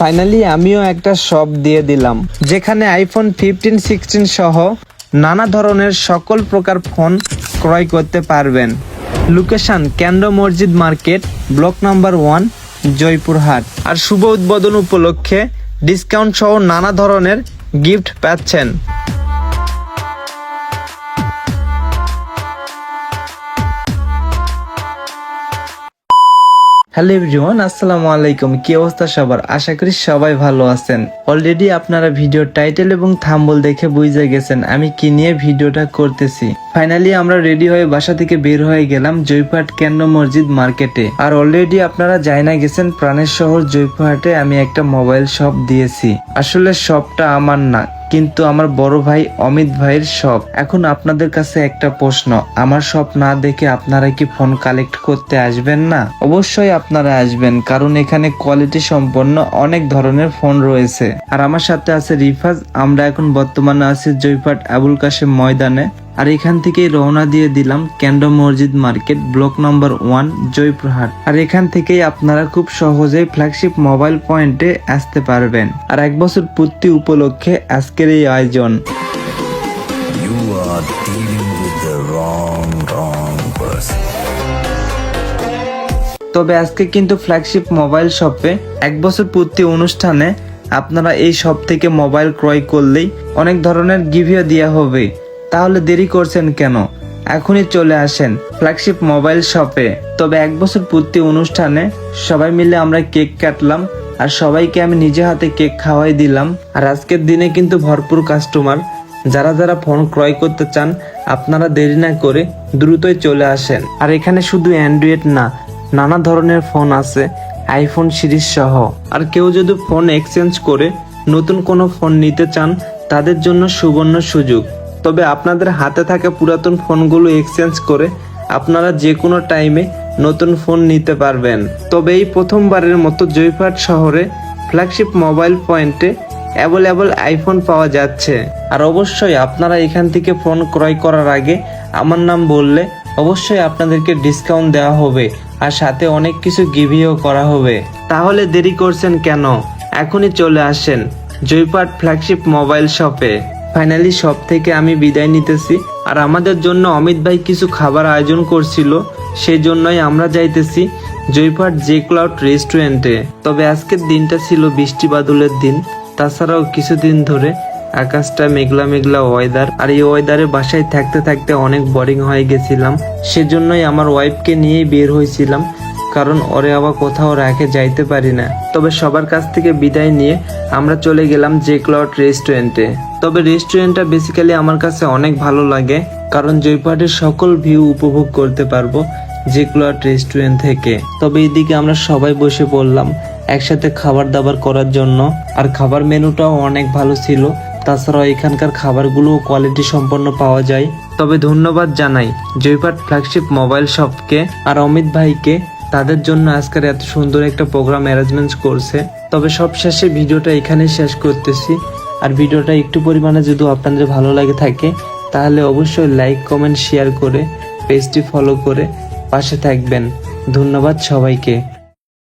Finally আমিও একটা shop দিয়ে দিলাম, যেখানে আইফোন 15, 16 সহ নানা ধরনের সকল প্রকার ফোন ক্রয় করতে পারবেন। লোকেশন কেন্দ্র মসজিদ মার্কেট, ব্লক নাম্বার 1, জয়পুরহাট। আর শুভ উদ্বোধন উপলক্ষে ডিসকাউন্ট সহ নানা ধরনের গিফট পাচ্ছেন। হ্যালো এভরিওয়ান, আসসালামু আলাইকুম। কি অবস্থা সবার? আশা করি সবাই ভালো আছেন। অলরেডি আপনারা ভিডিও টাইটেল এবং থাম্বনেল দেখে বুঝে গেছেন আমি কি নিয়ে ভিডিওটা করতেছি। ফাইনালি আমরা রেডি হয়ে বাসা থেকে বের হয়ে গেলাম জয়পুরহাট কেন্দ্র মসজিদ মার্কেটে। আর অলরেডি আপনারা জানা গেছেন প্রাণের শহর জয়পুরহাটে আমি একটা মোবাইল শপ দিয়েছি। আসলে শপটা আমার না, কিন্তু আমার বড় ভাই অমিত ভাইয়ের শপ। এখন আপনাদের কাছে একটা প্রশ্ন, আমার শপ না দেখে আপনারা কি ফোন কালেক্ট করতে আসবেন না? অবশ্যই আপনারা আসবেন, কারণ এখানে কোয়ালিটি সম্পন্ন অনেক ধরনের ফোন রয়েছে। আর আমার সাথে আছে রিফাজ। আমরা এখন বর্তমানে আছি জয়পুরহাট আবুল কাশেম ময়দানে। আর এখান থেকেই রওনা দিয়ে দিলাম কেন্দ্র মসজিদ মার্কেট, ব্লক নম্বর 1, জয়পুরহাট। আর এখান থেকেই আপনারা খুব সহজেই ফ্ল্যাগশিপ মোবাইল পয়েন্টে আসতে পারবেন। আর 1 বছর পূর্তি উপলক্ষে আজকের এই আয়োজন। You are dealing with the wrong person. তবে আজকে কিন্তু ফ্ল্যাগশিপ মোবাইল শপে 1 বছর পূর্তি অনুষ্ঠানে আপনারা এই শপ থেকে মোবাইল ক্রয় করলেই অনেক ধরনের গিফট দেওয়া হবে। তাহলে দেরি করছেন কেন? এখনই চলে আসেন ফ্ল্যাগশিপ মোবাইল শপে। তবে 1 বছর পূর্তি অনুষ্ঠানে সবাই মিলে আমরা কেক কাটলাম, আর সবাইকে আমি নিজে হাতে কেক খাওয়াই দিলাম। আর আজকের দিনে কিন্তু ভরপুর কাস্টমার। যারা যারা ফোন ক্রয় করতে চান আপনারা দেরি না করে দ্রুতই চলে আসেন। আর এখানে শুধু অ্যান্ড্রয়েড না, নানা ধরনের ফোন আছে আইফোন সিরিজ সহ। আর কেউ যদি ফোন এক্সচেঞ্জ করে নতুন কোনো ফোন নিতে চান তাদের জন্য সুবর্ণ সুযোগ। তবে আপনাদের হাতে থাকা পুরাতন ফোনগুলো এক্সচেঞ্জ করে আপনারা যে কোনো টাইমে নতুন ফোন নিতে পারবেন। তবে এই প্রথমবারের মতো জয়পুরহাট শহরে ফ্ল্যাগশিপ মোবাইল পয়েন্টে অ্যাভেলেবল আইফোন পাওয়া যাচ্ছে। আর অবশ্যই আপনারা এখান থেকে ফোন ক্রয় করার আগে আমার নাম বললে অবশ্যই আপনাদেরকে ডিসকাউন্ট দেওয়া হবে, আর সাথে অনেক কিছু গিভও করা হবে। তাহলে দেরি করছেন কেন? এখনই চলে আসেন জয়পুরহাট ফ্ল্যাগশিপ মোবাইল শপে। ফাইনালি শপ থেকে আমি বিদায় নিতেছি। আর আমাদের জন্য অমিত ভাই কিছু খাবার আয়োজন করছিল, সেই জন্যই আমরা যাইতেছি জয়পুরহাট জে ক্লাউড রেস্টুরেন্টে। তবে আজকের দিনটা ছিল বৃষ্টি বাদলের দিন, তাছাড়াও কিছুদিন ধরে আকাশটা মেঘলা মেঘলা ওয়েদার। আর এই ওয়েদারে বাসায় থাকতে থাকতে অনেক বোরিং হয়ে গেছিলাম, সেজন্যই আমার ওয়াইফকে নিয়েই বের হয়েছিলাম, কারণ ওরে আবার কোথাও রেখে যাইতে পারি না। তবে সবার কাছ থেকে বিদায় নিয়ে আমরা চলে গেলাম জে ক্লাউড রেস্টুরেন্টে। তবে রেস্টুরেন্টটা বেসিক্যালি আমার কাছে অনেক ভালো লাগে, কারণ জয়পুরহাটের সকল ভিউ উপভোগ করতে পারবো জে ক্লাউড রেস্টুরেন্ট থেকে। তবে এদিকে আমরা সবাই বসে পড়লাম একসাথে খাবার দাবার করার জন্য। আর খাবার মেনুটাও অনেক ভালো ছিল, তাছাড়াও এখানকার খাবারগুলো কোয়ালিটি সম্পন্ন পাওয়া যায়। তবে ধন্যবাদ জানাই জয়পুরহাট ফ্ল্যাগশিপ মোবাইল শপকে আর অমিত ভাইকে, তাদের জন্য আজকের এত সুন্দর একটা প্রোগ্রাম অ্যারেঞ্জমেন্ট করছে। তবে সব শেষে ভিডিওটা এখানেই শেষ করতেছি। আর ভিডিওটা একটু পরিমাণে যদি আপনাদের ভালো লাগে থাকে তাহলে অবশ্যই লাইক, কমেন্ট, শেয়ার করে পেজটি ফলো করে পাশে থাকবেন। ধন্যবাদ সবাইকে।